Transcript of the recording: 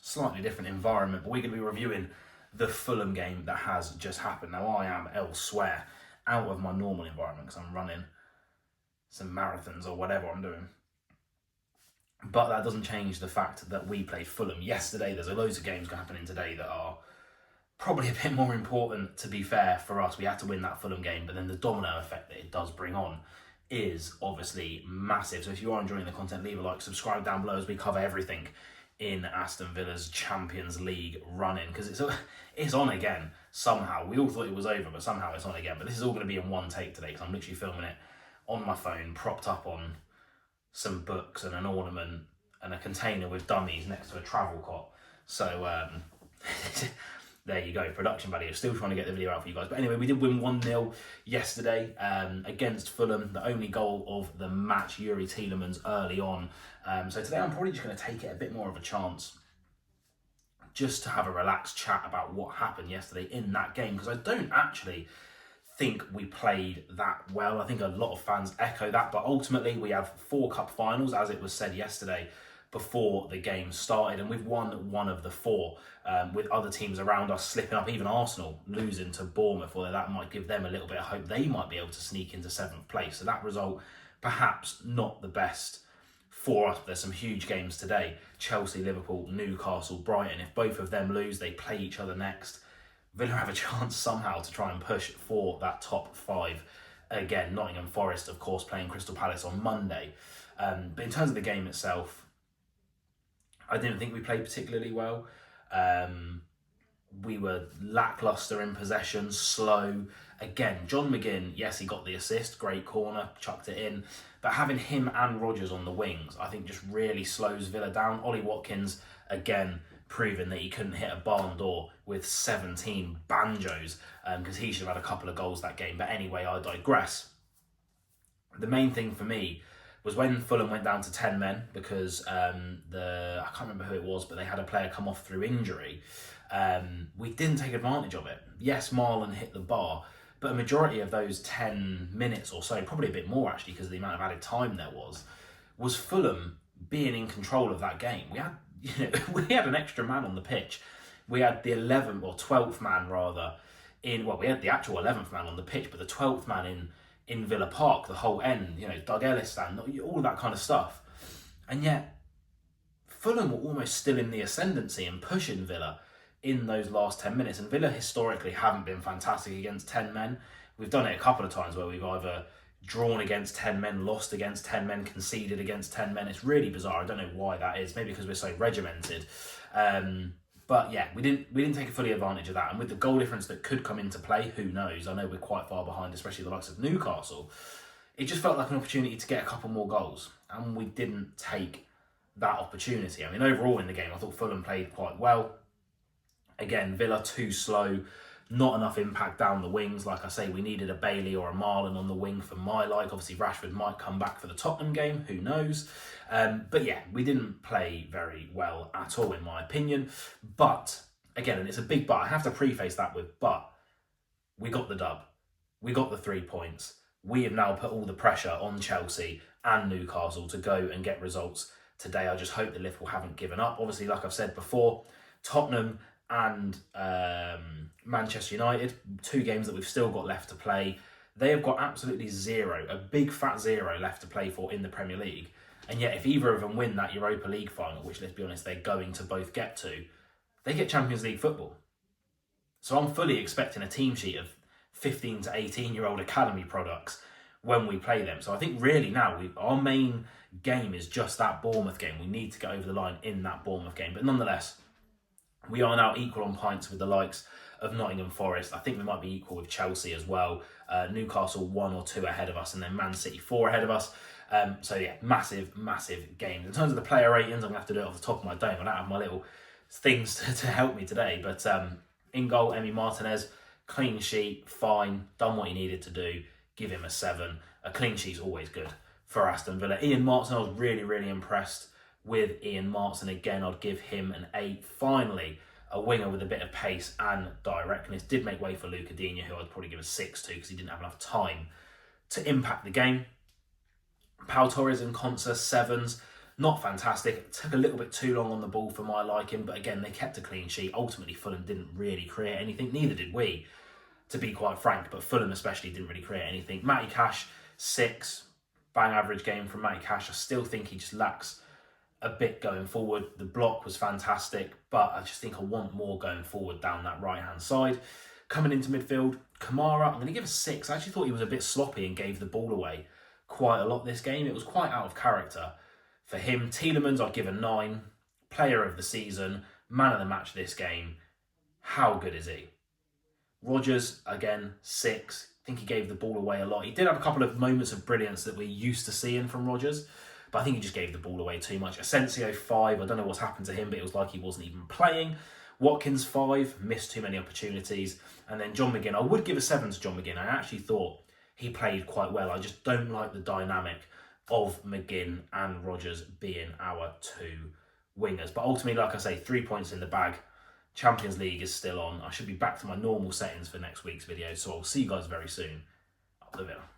slightly different environment, but we're going to be reviewing the Fulham game that has just happened. Now, I am elsewhere, out of my normal environment, because I'm running some marathons or whatever I'm doing. But that doesn't change the fact that we played Fulham yesterday. There's loads of games happening today that are probably a bit more important, to be fair, for us. We had to win that Fulham game, but then the domino effect that it does bring on is obviously massive. So if you are enjoying the content, leave a like, subscribe down below as we cover everything in Aston Villa's Champions League run-in, because it's on again somehow. We all thought it was over, but somehow it's on again. But this is all going to be in one take today, because I'm literally filming it on my phone, propped up on some books and an ornament and a container with dummies next to a travel cot. So there you go, production value. Still trying to get the video out for you guys. But anyway, we did win 1-0 yesterday against Fulham. The only goal of the match, Yuri Tielemans early on. So today I'm probably just going to take it a bit more of a chance just to have a relaxed chat about what happened yesterday in that game, because I don't actually think we played that well. I think a lot of fans echo that, but ultimately we have 4 cup finals, as it was said yesterday before the game started, and we've won 1 of the 4, with other teams around us slipping up, even Arsenal losing to Bournemouth, although that might give them a little bit of hope. They might be able to sneak into 7th place. So that result, perhaps not the best for us. There's some huge games today. Chelsea, Liverpool, Newcastle, Brighton. If both of them lose, they play each other next. Villa have a chance somehow to try and push for that top 5. Again, Nottingham Forest, of course, playing Crystal Palace on Monday. But in terms of the game itself, I didn't think we played particularly well. We were lacklustre in possession, slow. Again, John McGinn, yes, he got the assist, great corner, chucked it in. But having him and Rodgers on the wings, I think just really slows Villa down. Ollie Watkins, again, proving that he couldn't hit a barn door with 17 banjos, because he should have had a couple of goals that game. But anyway, I digress. The main thing for me was when Fulham went down to 10 men, because I can't remember who it was, but they had a player come off through injury. We didn't take advantage of it. Yes, Marlon hit the bar, but a majority of those 10 minutes or so, probably a bit more actually, because of the amount of added time there was Fulham being in control of that game. We had an extra man on the pitch. We had the 11th or 12th man rather we had the actual 11th man on the pitch, but the 12th man in Villa Park, the whole end, Doug Ellis stand, all of that kind of stuff. And yet Fulham were almost still in the ascendancy and pushing Villa in those last 10 minutes. And Villa historically haven't been fantastic against 10 men. We've done it a couple of times where we've either drawn against 10 men, lost against 10 men, conceded against 10 men. It's really bizarre. I don't know why that is. Maybe because we're so regimented. But yeah, we didn't take a fully advantage of that. And with the goal difference that could come into play, who knows? I know we're quite far behind, especially the likes of Newcastle. It just felt like an opportunity to get a couple more goals. And we didn't take that opportunity. I mean, overall in the game, I thought Fulham played quite well. Again, Villa too slow. Not enough impact down the wings. Like I say, we needed a Bailey or a Marlon on the wing for my like. Obviously, Rashford might come back for the Tottenham game. Who knows? But yeah, we didn't play very well at all, in my opinion. But, again, and it's a big but. I have to preface that with but. We got the dub. We got the 3 points. We have now put all the pressure on Chelsea and Newcastle to go and get results today. I just hope that Liverpool haven't given up. Obviously, like I've said before, Tottenham and Manchester United, 2 games that we've still got left to play. They have got absolutely 0, a big fat 0 left to play for in the Premier League. And yet if either of them win that Europa League final, which let's be honest, they're going to both get to, they get Champions League football. So I'm fully expecting a team sheet of 15 to 18-year-old academy products when we play them. So I think really now our main game is just that Bournemouth game. We need to get over the line in that Bournemouth game. But nonetheless, we are now equal on points with the likes of Nottingham Forest. I think we might be equal with Chelsea as well. Newcastle 1 or 2 ahead of us, and then Man City 4 ahead of us. So yeah, massive, massive games. In terms of the player ratings, I'm going to have to do it off the top of my dome. I don't have my little things to help me today. But in goal, Emi Martinez, clean sheet, fine, done what he needed to do. Give him a 7. A clean sheet's always good for Aston Villa. Ian Martin, I was really, really impressed with Ian Martin. Again, I'd give him an 8. Finally, a winger with a bit of pace and directness. Did make way for Luca Digne, who I'd probably give a 6 to because he didn't have enough time to impact the game. Pau Torres and Konsa, 7s. Not fantastic. It took a little bit too long on the ball for my liking, but again, they kept a clean sheet. Ultimately, Fulham didn't really create anything. Neither did we, to be quite frank, but Fulham especially didn't really create anything. Matty Cash, 6. Bang average game from Matty Cash. I still think he just lacks a bit going forward. The block was fantastic, but I just think I want more going forward down that right-hand side. Coming into midfield, Kamara, I'm going to give a 6. I actually thought he was a bit sloppy and gave the ball away quite a lot this game. It was quite out of character for him. Tielemans, I'd give a 9. Player of the season, man of the match this game. How good is he? Rodgers, again, 6. I think he gave the ball away a lot. He did have a couple of moments of brilliance that we're used to seeing from Rodgers, but I think he just gave the ball away too much. Asensio, 5. I don't know what's happened to him, but it was like he wasn't even playing. Watkins, 5. Missed too many opportunities. And then John McGinn. I would give a 7 to John McGinn. I actually thought he played quite well. I just don't like the dynamic of McGinn and Rodgers being our 2 wingers. But ultimately, like I say, 3 points in the bag. Champions League is still on. I should be back to my normal settings for next week's video, so I'll see you guys very soon. Up the Villa.